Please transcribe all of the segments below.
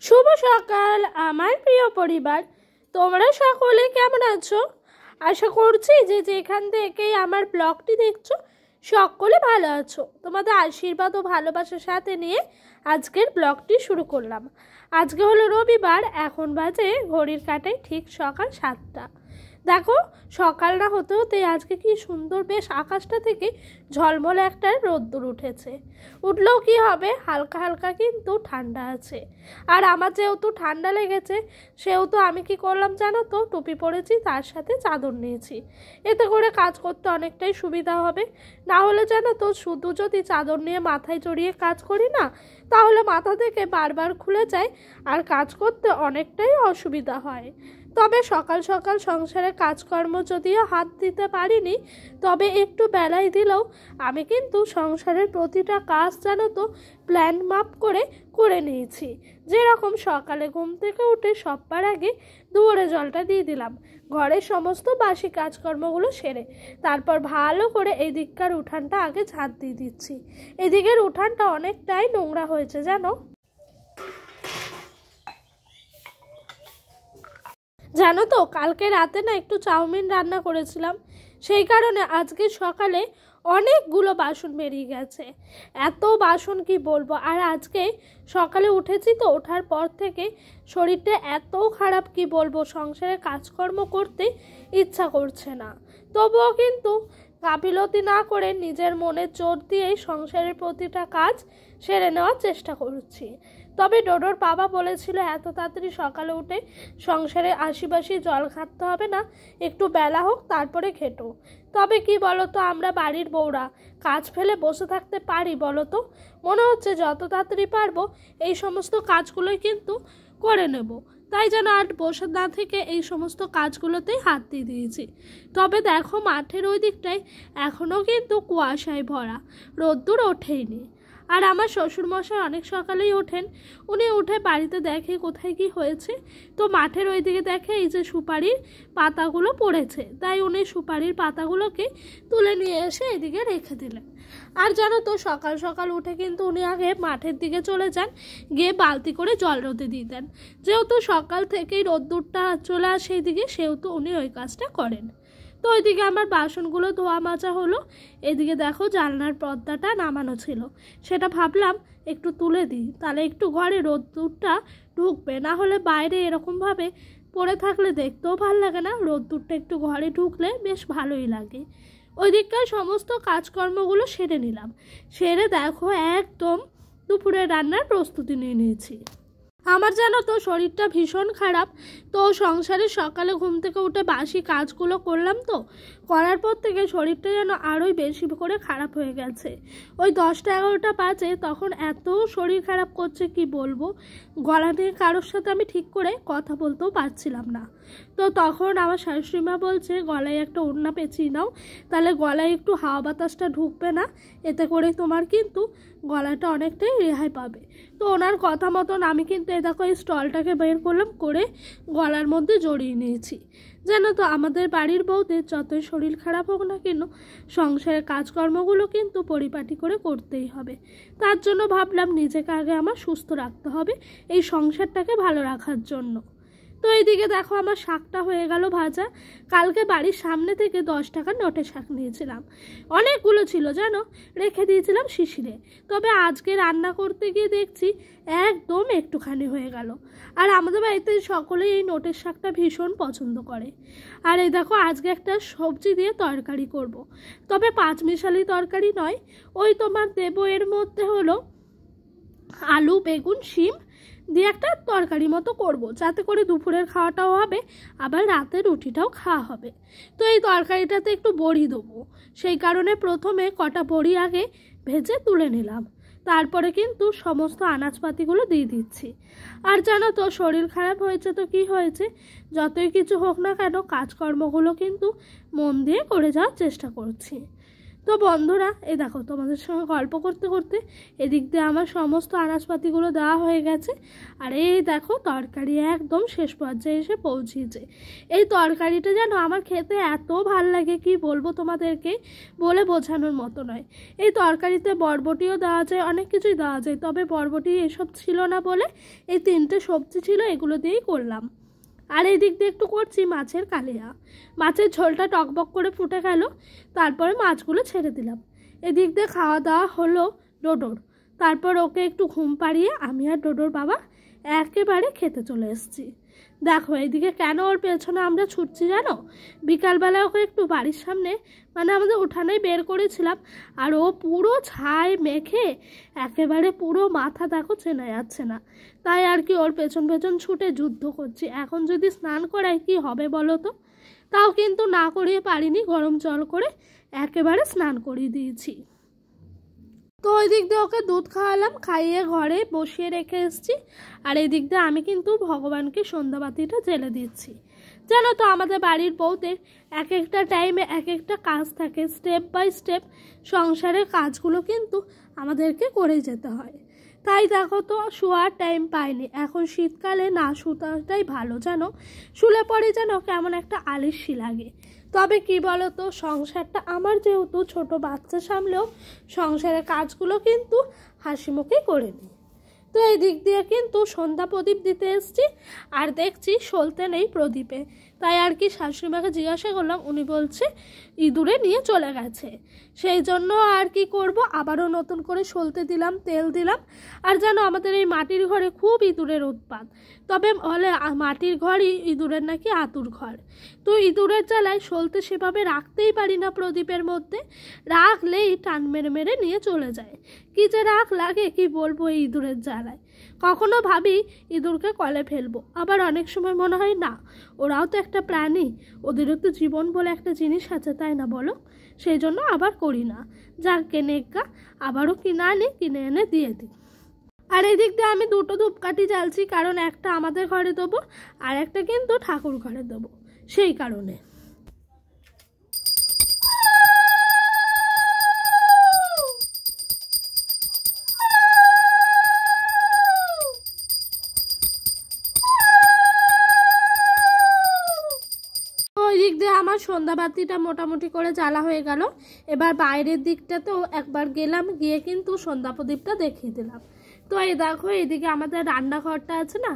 শুভ সকাল আমার প্রিয় পরিবার, তোমরা সকলে কেমন আছো? আশা করছি যে যেখান থেকেই আমার ব্লগটি দেখছো সকলে ভালো আছো। তোমাদের আশীর্বাদ ও ভালোবাসার সাথে নিয়ে আজকের ব্লগটি শুরু করলাম। আজকে হলো রবিবার, এখন বাজে ঘড়ির কাঁটায় ঠিক সকাল 7টা। দেখো, সকাল না হতে হতে আজকে কি সুন্দর বেশ আকাশটা থেকে ঝলমলে একটা রোদ্দুর উঠেছে। উঠলেও কি হবে, হালকা হালকা কিন্তু ঠান্ডা আছে। আর আমার যেহেতু ঠান্ডা লেগেছে সেহেতু আমি কি করলাম জানো তো, টুপি পরেছি, তার সাথে চাদর নিয়েছি। এতে করে কাজ করতে অনেকটাই সুবিধা হবে। না হলে জানো তো, শুধু যদি চাদর নিয়ে মাথায় জড়িয়ে কাজ করি না, তাহলে মাথা থেকে বারবার খুলে যায় আর কাজ করতে অনেকটাই অসুবিধা হয়। তবে সকাল সকাল সংসারে কাজকর্ম যদিও হাত দিতে পারিনি, তবে একটু বেলায় দিলেও আমি কিন্তু সংসারের প্রতিটা কাজ জানো তো প্ল্যান মাপ করে নিয়েছি। যেরকম সকালে ঘুম থেকে উঠে সবার আগে দুয়ারে জলটা দিয়ে দিলাম, ঘরের সমস্ত বাসি কাজকর্মগুলো সেরে তারপর ভালো করে এই দিককার উঠানটা আগে ঝাঁট দিয়ে দিচ্ছি। এদিকের উঠানটা অনেকটাই নোংরা হয়েছে জানো। জানো তো, কালকে রাতে না একটু চাউমিন রান্না করেছিলাম, সেই কারণে আজকে সকালে অনেকগুলো বাসন বেরিয়ে গেছে। এত বাসন কি বলবো। আর আজকে সকালে উঠেছি তো, ওঠার পর থেকে শরীরটা এত খারাপ কি বলবো, সংসারে কাজকর্ম করতে ইচ্ছা করছে না। তবুও কিন্তু গাফিলতি না করে নিজের মনের জোর দিয়েই সংসারের প্রতিটা কাজ সেরে নেওয়ার চেষ্টা করছি। তবে ডোডোর বাবা বলেছিল এত তাড়াতাড়ি সকালে উঠে সংসারে আশিবাসি জল খাটতে হবে না, একটু বেলা হোক তারপরে খেটো। তবে কি বলতো, আমরা বাড়ির বউরা কাজ ফেলে বসে থাকতে পারি বলতো? মনে হচ্ছে যত তাড়াতাড়ি পারবো এই সমস্ত কাজগুলোই কিন্তু করে নেব। তাই যেন আর বসে না থেকে এই সমস্ত কাজগুলোতেই হাত দিয়ে দিয়েছি। তবে দেখো, মাঠের ওই দিকটায় এখনও কিন্তু কুয়াশায় ভরা, রোদ্দুর ওঠেইনি। আর আমার শ্বশুরমশাই অনেক সকালেই ওঠেন। উনি উঠে বাড়িতে দেখে কোথায় কি হয়েছে, তো মাঠের ওই দিকে দেখে এই যে সুপারির পাতাগুলো পড়েছে, তাই উনি সুপারির পাতাগুলোকে তুলে নিয়ে এসে এদিকে রেখে দিলেন। আর জানো তো, সকাল সকাল উঠে কিন্তু উনি আগে মাঠের দিকে চলে যান, গিয়ে বালতি করে জল রোদে দিয়ে দেন। যেহেতু সকাল থেকেই রোদ্দুরটা চলে আসে এদিকে, সেহেতু উনি ওই কাজটা করেন। তো ওইদিকে আমার বাসনগুলো ধোয়া মাজা হলো। এদিকে দেখো, জানলার পর্দাটা নামানো ছিল, সেটা ভাবলাম একটু তুলে দিই, তাহলে একটু ঘরে রোদ্দুরটা ঢুকবে। না হলে বাইরে এরকমভাবে পড়ে থাকলে দেখতেও ভালো লাগে না, রোদ্দুরটা একটু ঘরে ঢুকলে বেশ ভালোই লাগে। ওই দিককার সমস্ত কাজকর্মগুলো সেরে নিলাম। সেরে দেখো একদম দুপুরে রান্নার প্রস্তুতি নিয়ে নিয়েছি। আমার জানো তো শরীরটা ভীষণ খারাপ, তো সংসারে সকালে ঘুম থেকে উঠে বাসি কাজগুলো করলাম, তো করার পর থেকে শরীরটা যেন আরোই বেশি করে খারাপ হয়ে গেছে। ওই 10টা-11টা বাজে, তখন এত শরীর খারাপ করছে কি বলবো, গলা নিয়ে কারোর সাথে আমি ঠিক করে কথা বলতেও পারছিলাম না। তো তখন আমার শাশুড়িমা বলছে গলায় একটা ওড়না পেঁচিয়ে নাও, তাহলে গলায় একটু হাওয়া বাতাসটা ঢুকবে না, এতে করে তোমার কিন্তু গলাটা অনেকটাই রেহাই পাবে। তো ওনার কথা মতন আমি কিন্তু দেখো এই স্টলটাকে বের করলাম, করে গলার মধ্যে জড়িয়ে নিয়েছি। জানো তো, আমাদের বাড়ির বউদের যতই শরীর খারাপ হোক না কেন, সংসারের কাজকর্মগুলো কিন্তু পরিপাটি করে করতেই হবে। তার জন্য ভাবলাম নিজেকে আগে আমার সুস্থ রাখতে হবে এই সংসারটাকে ভালো রাখার জন্য। তো এইদিকে দেখো, আমার শাকটা হয়ে গেল ভাজা। কালকে বাড়ির সামনে থেকে 10 টাকার নোটের শাক নিয়েছিলাম, অনেকগুলো ছিল জানো, রেখে দিয়েছিলাম শিশিরে। তবে আজকে রান্না করতে গিয়ে দেখছি একদম একটুখানি হয়ে গেল। আর আমাদের বাড়িতে সকলেই এই নোটের শাকটা ভীষণ পছন্দ করে। আর এই দেখো, আজকে একটা সবজি দিয়ে তরকারি করব। তবে 5 মিশালি তরকারি নয়, ওই তোমার দেবো এর মধ্যে হলো আলু, বেগুন, শিম দিয়ে একটা তরকারি মতো করব, যাতে করে দুপুরের খাওয়াটাও হবে, আবার রাতের রুটিটাও খাওয়া হবে। তো এই তরকারিটাতে একটু বড়ি দেবো, সেই কারণে প্রথমে কটা বড়ি আগে ভেজে তুলে নিলাম, তারপরে কিন্তু সমস্ত আনাজপাতিগুলো দিয়ে দিচ্ছি। আর জানো তো, শরীর খারাপ হয়েছে তো কি হয়েছে, যতই কিছু হোক না কেন কাজকর্মগুলো কিন্তু মন দিয়ে করে যাওয়ার চেষ্টা করছি। তো তো বন্ধুরা এই দেখো তোমাদের সঙ্গে গল্প করতে করতে এদিক দিয়ে আমার সমস্ত আনাজপাতিগুলো দেওয়া হয়ে গেছে। আর এই দেখো তরকারি একদম শেষ পর্যায়ে এসে পৌঁছেছে। এই তরকারিটা যেন আমার খেতে এত ভাল লাগে কি বলবো তোমাদেরকে, বলে বোঝানোর মতো নয়। এই তরকারিতে বরবটিও দেওয়া যায়, অনেক কিছুই দেওয়া যায়, তবে বরবটি এসব ছিল না বলে এই 3টে সবজি ছিল, এগুলো দিয়েই করলাম। আর এই দিক দিয়ে একটু করছি মাছের কালিয়া। মাছের ঝোলটা টকবক করে ফুটে গেল, তারপরে মাছগুলো ছেড়ে দিলাম। এদিক দিয়ে খাওয়া দাওয়া হলো ডোডোর। তারপর ওকে একটু ঘুম পাড়িয়ে আমি আর ডোডোর বাবা একেবারে খেতে চলে এসেছি। দেখো এইদিকে কেন ওর পেছনে আমরা ছুটছি জানো? বিকালবেলা ওকে একটু বাড়ির সামনে মানে আমাদের উঠানেই বের করেছিলাম, আর ও পুরো ছাই মেখে একেবারে পুরো মাথা দেখো চেনা যাচ্ছে না। তাই আর কি ওর পেছন পেছন ছুটে যুদ্ধ করছি। এখন যদি স্নান করাই কি হবে বলো তো? তাও কিন্তু না করিয়ে পারিনি, গরম জল করে একেবারে স্নান করিয়ে দিয়েছি। তো ওই দিক দিয়ে ওকে দুধ খাওয়ালাম, খাইয়ে ঘরে বসিয়ে রেখে এসেছি। আর এই দিক দিয়ে আমি কিন্তু ভগবানকে সন্ধ্যাবাতিটা জ্বেলে দিচ্ছি। জানো তো আমাদের বাড়ির বউদের এক একটা টাইমে এক একটা কাজ থাকে, স্টেপ বাই স্টেপ সংসারের কাজগুলো কিন্তু আমাদেরকে করে যেতে হয়। তাই দেখো তো শোয়ার টাইম পাইনি। এখন শীতকালে না শুতাটাই ভালো, জানো শুলে পরে যেন কেমন একটা আলিস্যি লাগে। তবে কি বলো তো, সংসারটা আমার যেহেতু ছোট বাচ্চা সামলেও সংসারের কাজগুলো কিন্তু হাসি মুখে করে নিই। তো এই দিক দিয়ে কিন্তু সন্ধ্যা প্রদীপ দিতে এসেছি, আর দেখছি সলতে নেই প্রদীপে। তাই আর কি শাশুড়িমাকে জিজ্ঞাসা করলাম, উনি বলছে ইঁদুরে নিয়ে চলে গেছে। সেই জন্য আর কি করব, আবারও নতুন করে সলতে দিলাম, তেল দিলাম। আর জানো আমাদের এই মাটির ঘরে খুব ইঁদুরের উৎপাত। তবে বলে মাটির ঘরই ইঁদুরের নাকি আতুর ঘর। তো ইঁদুরের জ্বালায় সলতে সেভাবে রাখতেই পারি না প্রদীপের মধ্যে, রাখলেই টান মেরে মেরে নিয়ে চলে যায়। কি যে রাগ লাগে কি বলবো এই ইঁদুরের জ্বালায়। কখনো ভাবি ইঁদুরকে কলে ফেলবো, আবার অনেক সময় মনে হয় না, ওরাও তো একটা প্রাণী, ওদেরও তো জীবন বলে একটা জিনিস আছে, তাই না বলো? সেই জন্য আবার করি না, যার কেনেগা আবারও কিনে এনে দিয়ে দিই। আর এই দিক দিয়ে আমি 2টো ধূপকাঠি জ্বালছি, কারণ একটা আমাদের ঘরে দেবো আর একটা কিন্তু ঠাকুর ঘরে দেবো, সেই কারণে। আমার সন্ধ্যাবাতিটা মোটামুটি করে জ্বালা হয়ে গেল। এবার বাইরের দিকটাতেও একবার গেলাম, গিয়ে কিন্তু সন্ধ্যা প্রদীপটা দেখিয়ে দিলাম। তো এই দেখো এইদিকে আমাদের রান্নাঘরটা আছে না,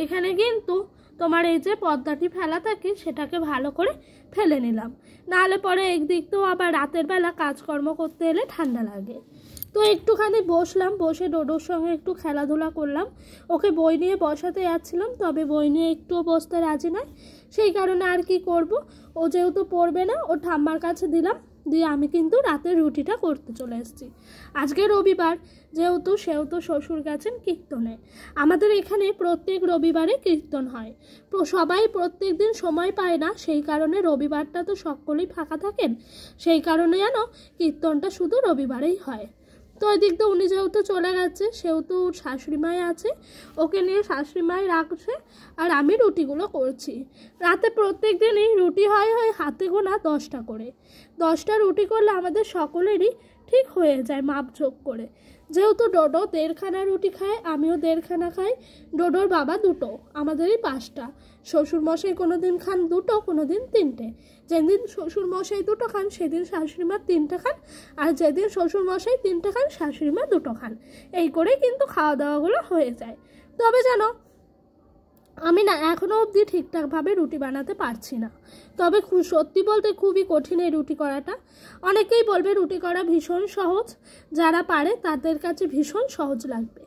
এখানে কিন্তু তোমার এই যে পর্দাটি ফেলা থাকে সেটাকে ভালো করে ফেলে নিলাম, নাহলে পরে একদিক তো আবার রাতের বেলা কাজকর্ম করতে এলে ঠান্ডা লাগে। তো একটুখানি বসলাম, বসে ডোডোর সঙ্গে একটু খেলাধুলা করলাম। ওকে বই নিয়ে বসাতে যাচ্ছিলাম, তবে বই নিয়ে একটুও বসতে রাজি নয়। সেই কারণে আর কি করব, ও যেহেতু পড়বে না, ও ঠাম্মার কাছে দিলাম, দিয়ে আমি কিন্তু রাতের রুটিটা করতে চলে এসেছি। আজকে রবিবার যেহেতু, সেহেতু শ্বশুর গেছেন কীর্তনে। আমাদের এখানে প্রত্যেক রবিবারে কীর্তন হয়। তো সবাই প্রত্যেক দিন সময় পায় না, সেই কারণে রবিবারটা তো সকলেই ফাঁকা থাকেন, সেই কারণে যেন কীর্তনটা শুধু রবিবারেই হয়। তো ওই দিক দিয়ে উনি যেহেতু চলে গেছে, সেহেতু শাশুড়ি মাই আছে, ওকে নিয়ে শাশুড়ি মাই রাখছে, আর আমি রুটিগুলো করছি। রাতে প্রত্যেক দিনই রুটি হয় হাতে গোনা 10টা করে। 10টা রুটি করলে আমাদের সকলেরই ঠিক হয়ে যায় মাপঝোক করে। যেহেতু ডোডো 1.5খানা রুটি খায়, আমিও 1.5খানা খাই, ডোডোর বাবা 2টো, আমাদেরই 5টা। শ্বশুরমশাই কোনো দিন খান 2টো, কোনো দিন 3টে। যেদিন শ্বশুরমশাই 2টো খান সেদিন শাশুড়িমা 3টে খান, আর যেদিন শ্বশুরমশাই 3টে খান শাশুড়িমা 2টো খান। এই করেই কিন্তু খাওয়া দাওয়াগুলো হয়ে যায়। তবে জানো আমি না এখনও অবধি ঠিকঠাকভাবে রুটি বানাতে পারছি না। তবে সত্যি বলতে খুবই কঠিন এই রুটি করাটা। অনেকেই বলবে রুটি করা ভীষণ সহজ, যারা পারে তাদের কাছে ভীষণ সহজ লাগবে।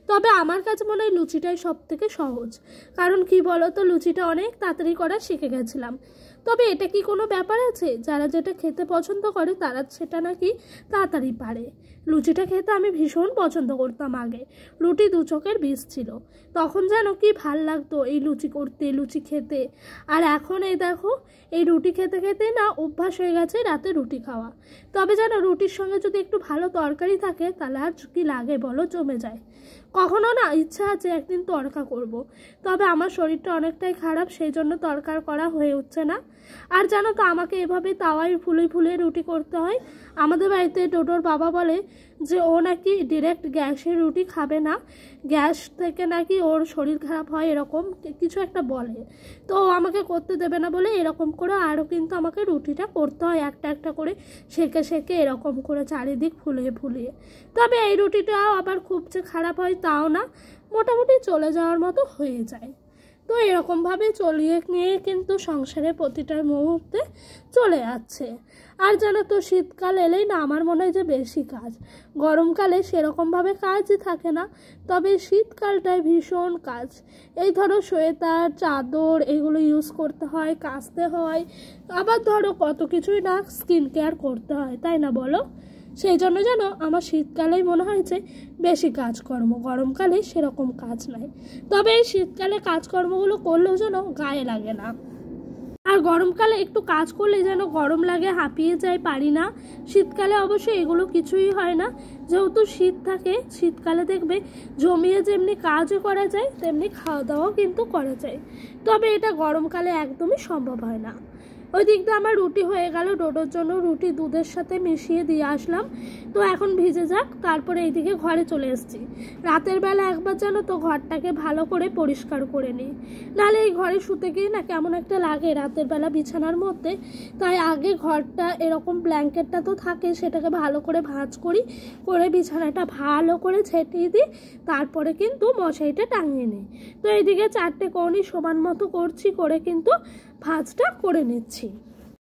তবে আমার কাছে মনে হয় লুচিটাই সবথেকে সহজ, কারণ কি বলো তো, লুচিটা অনেক তাড়াতাড়ি করা শিখে গেছিলাম। তবে এটা কি কোনো ব্যাপার আছে, যারা যেটা খেতে পছন্দ করে তারা সেটা নাকি তাড়াতাড়ি পারে। লুচিটা খেতে আমি ভীষণ পছন্দ করতাম আগে, রুটি 2 চোখের বিষ ছিল, তখন যেন কি ভাল লাগতো এই লুচি করতে, লুচি খেতে। আর এখন এই দেখো এই রুটি খেতে খেতে না অভ্যাস হয়ে গেছে রাতে রুটি খাওয়া। তবে যেন রুটির সঙ্গে যদি একটু ভালো তরকারি থাকে তাহলে আর কি লাগে বলো, জমে যায়। কখনো না ইচ্ছা আছে একদিন তরকা করব, তবে আমার শরীরটা অনেকটাই খারাপ, সেই জন্য তরকার করা হয়ে উঠছে না। আর জানো তো আমাকে এভাবে তাওয়ায় ফুলিয়ে ফুলিয়ে রুটি করতে হয়। আমাদের বাড়িতে ডোডোর বাবা বলে যে ও নাকি ডিরেক্ট গ্যাসের রুটি খাবে না, গ্যাস থেকে নাকি ওর শরীর খারাপ হয়, এরকম কিছু একটা বলে। তো ও আমাকে করতে দেবে না বলে এরকম করে আরও কিন্তু আমাকে রুটিটা করতে হয় একটা একটা করে সেঁকে সেঁকে এরকম করে চারিদিক ফুলিয়ে ফুলিয়ে। তবে এই রুটিটাও আবার খুব যে খারাপ হয় তাও না, মোটামুটি চলে যাওয়ার মতো হয়ে যায়। তো এরকমভাবে চলিয়ে নিয়ে কিন্তু সংসারে প্রতিটা মুহূর্তে চলে যাচ্ছে। আর জানো তো শীতকাল এলেই না আমার মনে হয় যে বেশি কাজ, গরমকালে সেরকমভাবে কাজই থাকে না, তবে শীতকালটায় ভীষণ কাজ। এই ধরো সোয়েটার চাদর এগুলো ইউজ করতে হয়, কাচতে হয়, আবার ধরো কত কিছুই না স্কিন কেয়ার করতে হয়, তাই না বলো? সেই জন্য যেন আমার শীতকালেই মনে হয় যে বেশি কাজকর্ম, গরমকালে সেরকম কাজ নাই। তবে এই শীতকালে কাজকর্মগুলো করলেও যেন গায়ে লাগে না, আর গরমকালে একটু কাজ করলে যেন গরম লাগে, হাঁপিয়ে যায়, পারি না। শীতকালে অবশ্য এগুলো কিছুই হয় না, যেহেতু শীত থাকে। শীতকালে দেখবে জমিয়ে যেমনি কাজও করা যায় তেমনি খাওয়া দাওয়াও কিন্তু করা যায়, তবে এটা গরমকালে একদমই সম্ভব হয় না। ওই দিক দিয়ে আমার রুটি হয়ে গেল, ডোডোর জন্য রুটি দুধের সাথে মিশিয়ে দিয়ে আসলাম। তো এখন ভিজে যাক, তারপরে এইদিকে ঘরে চলে এসেছি। রাতের বেলা একবার জানো তো ঘরটাকে ভালো করে পরিষ্কার করে নিই, নাহলে এই ঘরে শুতে গিয়ে না কেমন একটা লাগে রাতের বেলা বিছানার মধ্যে। তাই আগে ঘরটা এরকম ব্ল্যাঙ্কেটটা তো থাকে সেটাকে ভালো করে ভাঁজ করি, করে বিছানাটা ভালো করে ছেটিয়ে দিই, তারপরে কিন্তু মশারিটা টাঙিয়ে নিই। তো এইদিকে 4টে কোণই সমান মতো করছি, করে কিন্তু ভাঁজটা করে নিচ্ছি।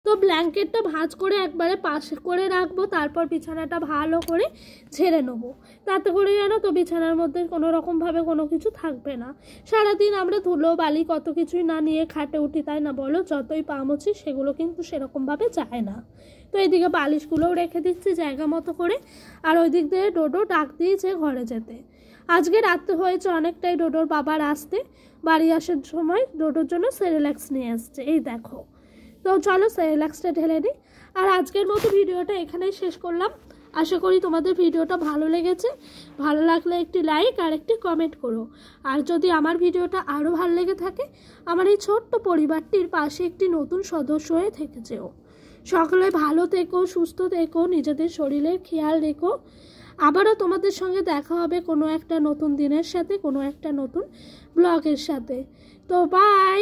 তো ব্ল্যাঙ্কেটটা ভাঁজ করে একবারে পাশে করে রাখবো, তারপর বিছানাটা ভালো করে ঝেড়ে নেবো, তাতে করে জানো তো বিছানার মধ্যে কোনো রকমভাবে কোনো কিছু থাকবে না। সারাদিন আমরা ধুলো বালি কত কিছুই না নিয়ে খাটে উঠি, তাই না বলো? যতই পা মুছি সেগুলো কিন্তু সেরকমভাবে যায় না। তো এইদিকে বালিশগুলোও রেখে দিচ্ছি জায়গা মতো করে, আর ওই দিক দিয়ে ডোডো ডাক দিয়েছে ঘরে যেতে। আজকে রাত্রে হয়েছে অনেকটাই ডোডোর বাবার আসতে, বাড়ি আসার সময় ডোডোর জন্য সেরেল্যাক্স নিয়ে আসছে, এই দেখো। তো চলো সেরেল্যাক্সটা ঢেলে নিই। আর আজকের মতো ভিডিওটা এখানেই শেষ করলাম। আশা করি তোমাদের ভিডিওটা ভালো লেগেছে। ভালো লাগলে একটি লাইক আর একটি কমেন্ট করো। আর যদি আমার ভিডিওটা আরও ভালো লেগে থাকে, আমার এই ছোট্ট পরিবারটির পাশে একটি নতুন সদস্য হয়ে থেকে যেও। সকলে ভালো থেকো, সুস্থ থেকো, নিজেদের শরীরের খেয়াল রেখো। আবারও তোমাদের সঙ্গে দেখা হবে কোনো একটা নতুন দিনের সাথে, কোনো একটা নতুন ব্লগের সাথে। তো বাই।